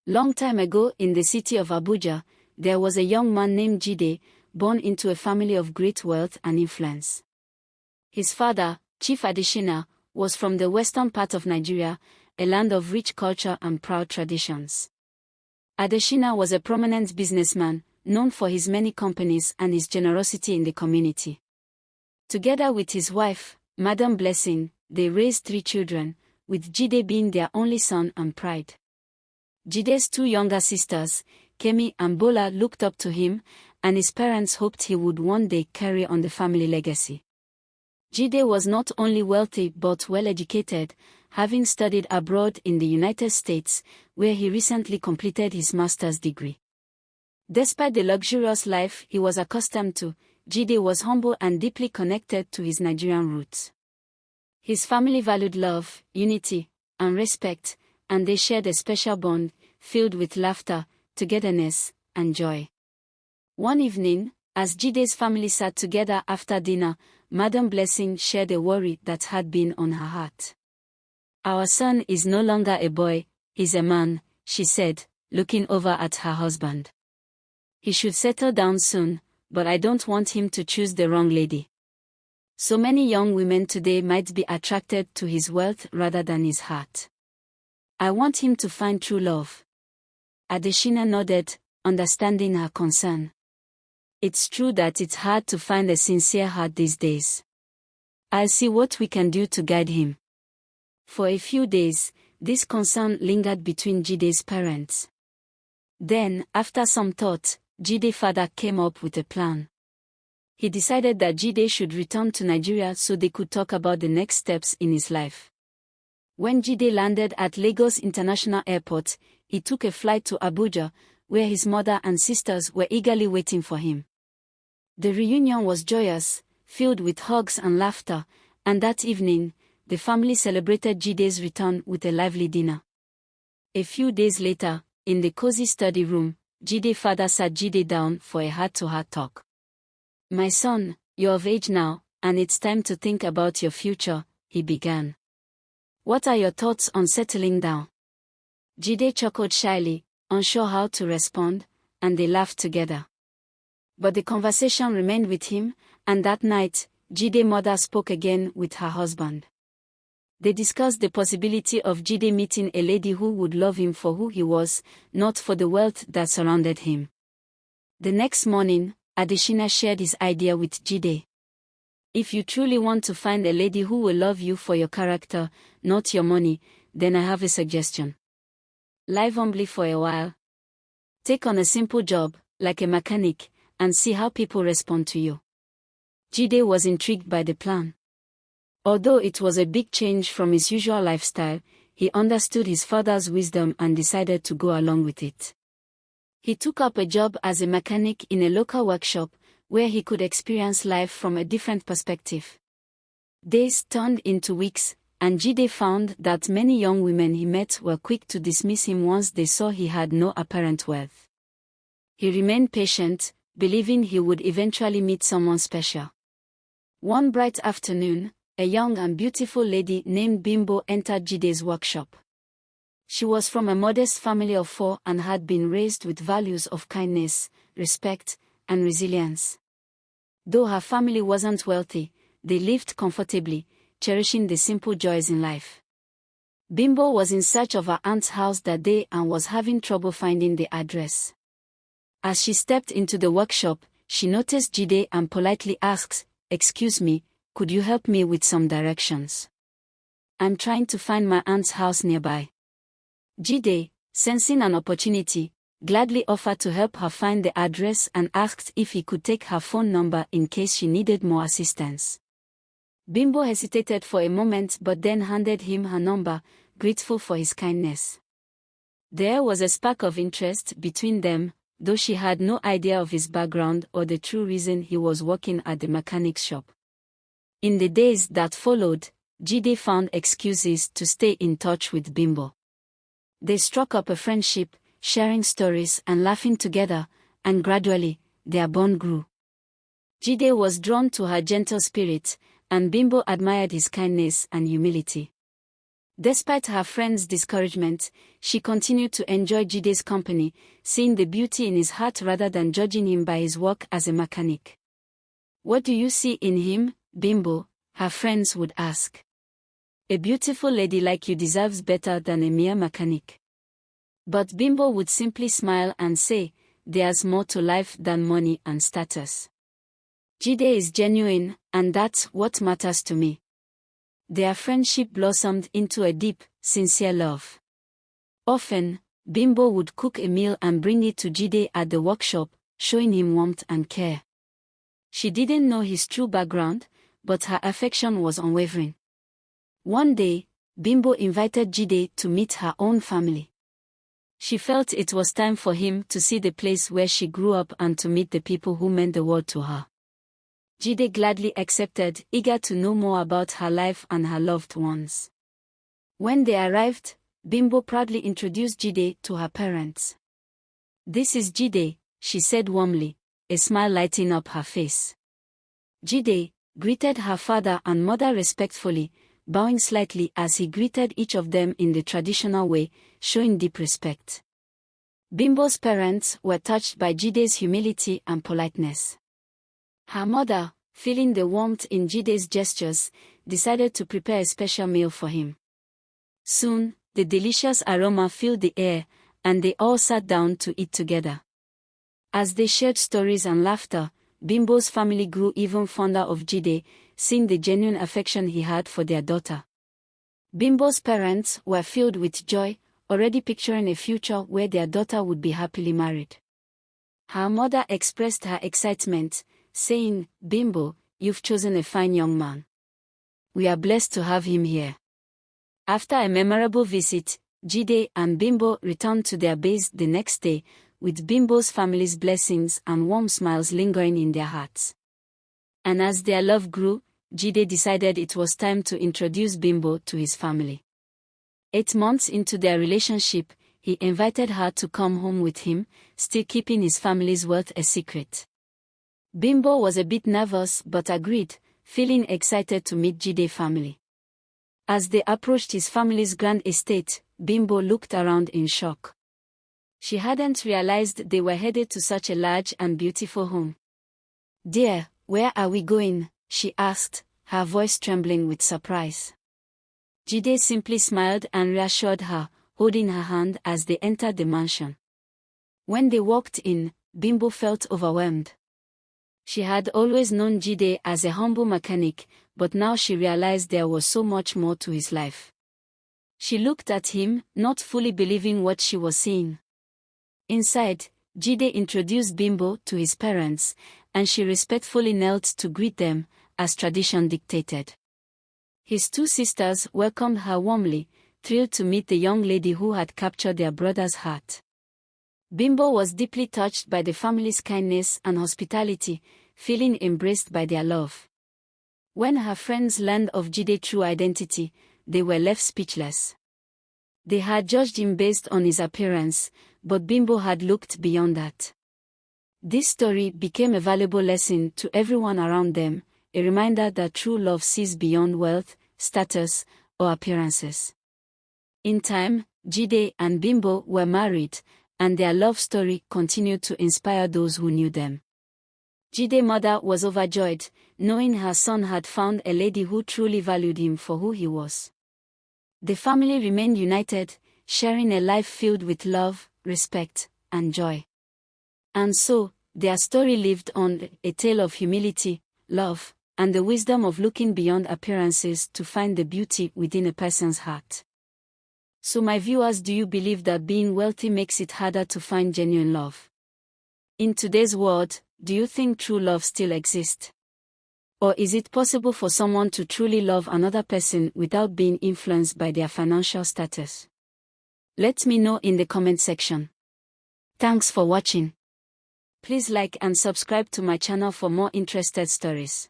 Long time ago in the city of Abuja, there was a young man named Jide, born into a family of great wealth and influence. His father, Chief Adeshina, was from the western part of Nigeria, a land of rich culture and proud traditions. Adeshina was a prominent businessman, known for his many companies and his generosity in the community. Together with his wife, Madam Blessing, they raised 3 children, with Jide being their only son and pride. Jide's 2 younger sisters, Kemi and Bola, looked up to him, and his parents hoped he would one day carry on the family legacy. Jide was not only wealthy but well-educated, having studied abroad in the United States, where he recently completed his master's degree. Despite the luxurious life he was accustomed to, Jide was humble and deeply connected to his Nigerian roots. His family valued love, unity, and respect, and they shared a special bond, filled with laughter, togetherness, and joy. One evening, as Jide's family sat together after dinner, Madam Blessing shared a worry that had been on her heart. "Our son is no longer a boy, he's a man," she said, looking over at her husband. "He should settle down soon, but I don't want him to choose the wrong lady. So many young women today might be attracted to his wealth rather than his heart. I want him to find true love." Adeshina nodded, understanding her concern. "It's true that it's hard to find a sincere heart these days. I'll see what we can do to guide him." For a few days, this concern lingered between Jide's parents. Then, after some thought, Jide's father came up with a plan. He decided that Jide should return to Nigeria so they could talk about the next steps in his life. When Jide landed at Lagos International Airport, he took a flight to Abuja, where his mother and sisters were eagerly waiting for him. The reunion was joyous, filled with hugs and laughter, and that evening, the family celebrated Jide's return with a lively dinner. A few days later, in the cozy study room, Jide's father sat Jide down for a heart-to-heart talk. "My son, you're of age now, and it's time to think about your future," he began. "What are your thoughts on settling down?" Jide chuckled shyly, unsure how to respond, and they laughed together. But the conversation remained with him, and that night, Jide's mother spoke again with her husband. They discussed the possibility of Jide meeting a lady who would love him for who he was, not for the wealth that surrounded him. The next morning, Adeshina shared his idea with Jide. "If you truly want to find a lady who will love you for your character, not your money, then I have a suggestion. Live humbly for a while. Take on a simple job, like a mechanic, and see how people respond to you." Jide was intrigued by the plan. Although it was a big change from his usual lifestyle, he understood his father's wisdom and decided to go along with it. He took up a job as a mechanic in a local workshop, where he could experience life from a different perspective. Days turned into weeks, and Jide found that many young women he met were quick to dismiss him once they saw he had no apparent wealth. He remained patient, believing he would eventually meet someone special. One bright afternoon, a young and beautiful lady named Bimbo entered Jide's workshop. She was from a modest family of 4 and had been raised with values of kindness, respect, and resilience. Though her family wasn't wealthy, they lived comfortably, cherishing the simple joys in life. Bimbo was in search of her aunt's house that day and was having trouble finding the address. As she stepped into the workshop, she noticed Jide and politely asked, "Excuse me, could you help me with some directions? I'm trying to find my aunt's house nearby." Jide, sensing an opportunity, gladly offered to help her find the address and asked if he could take her phone number in case she needed more assistance. Bimbo hesitated for a moment but then handed him her number, grateful for his kindness. There was a spark of interest between them, though she had no idea of his background or the true reason he was working at the mechanic's shop. In the days that followed, Jide found excuses to stay in touch with Bimbo. They struck up a friendship, sharing stories and laughing together, and gradually, their bond grew. Jide was drawn to her gentle spirit, and Bimbo admired his kindness and humility. Despite her friend's discouragement, she continued to enjoy Jide's company, seeing the beauty in his heart rather than judging him by his work as a mechanic. "What do you see in him, Bimbo?" her friends would ask. "A beautiful lady like you deserves better than a mere mechanic." But Bimbo would simply smile and say, "There's more to life than money and status. Jide is genuine, and that's what matters to me." Their friendship blossomed into a deep, sincere love. Often, Bimbo would cook a meal and bring it to Jide at the workshop, showing him warmth and care. She didn't know his true background, but her affection was unwavering. One day, Bimbo invited Jide to meet her own family. She felt it was time for him to see the place where she grew up and to meet the people who meant the world to her. Jide gladly accepted, eager to know more about her life and her loved ones. When they arrived, Bimbo proudly introduced Jide to her parents. "This is Jide," she said warmly, a smile lighting up her face. Jide greeted her father and mother respectfully, bowing slightly as he greeted each of them in the traditional way, showing deep respect. Bimbo's parents were touched by Jide's humility and politeness. Her mother, feeling the warmth in Jide's gestures, decided to prepare a special meal for him. Soon, the delicious aroma filled the air, and they all sat down to eat together. As they shared stories and laughter, Bimbo's family grew even fonder of Jide, seeing the genuine affection he had for their daughter. Bimbo's parents were filled with joy, already picturing a future where their daughter would be happily married. Her mother expressed her excitement, saying, "Bimbo, you've chosen a fine young man. We are blessed to have him here." After a memorable visit, Jide and Bimbo returned to their base the next day, with Bimbo's family's blessings and warm smiles lingering in their hearts. And as their love grew, Jide decided it was time to introduce Bimbo to his family. 8 months into their relationship, he invited her to come home with him, still keeping his family's wealth a secret. Bimbo was a bit nervous but agreed, feeling excited to meet Jide's family. As they approached his family's grand estate, Bimbo looked around in shock. She hadn't realized they were headed to such a large and beautiful home. "Dear, where are we going?" she asked, her voice trembling with surprise. Jide simply smiled and reassured her, holding her hand as they entered the mansion. When they walked in, Bimbo felt overwhelmed. She had always known Jide as a humble mechanic, but now she realized there was so much more to his life. She looked at him, not fully believing what she was seeing. Inside, Jide introduced Bimbo to his parents, and she respectfully knelt to greet them, as tradition dictated. His 2 sisters welcomed her warmly, thrilled to meet the young lady who had captured their brother's heart. Bimbo was deeply touched by the family's kindness and hospitality, feeling embraced by their love. When her friends learned of Jide's true identity, they were left speechless. They had judged him based on his appearance, but Bimbo had looked beyond that. This story became a valuable lesson to everyone around them, a reminder that true love sees beyond wealth, status, or appearances. In time, Jide and Bimbo were married, and their love story continued to inspire those who knew them. Jide's mother was overjoyed, knowing her son had found a lady who truly valued him for who he was. The family remained united, sharing a life filled with love, respect, and joy. And so, their story lived on, a tale of humility, love, and the wisdom of looking beyond appearances to find the beauty within a person's heart. So my viewers, do you believe that being wealthy makes it harder to find genuine love? In today's world, do you think true love still exists? Or is it possible for someone to truly love another person without being influenced by their financial status? Let me know in the comment section. Thanks for watching. Please like and subscribe to my channel for more interesting stories.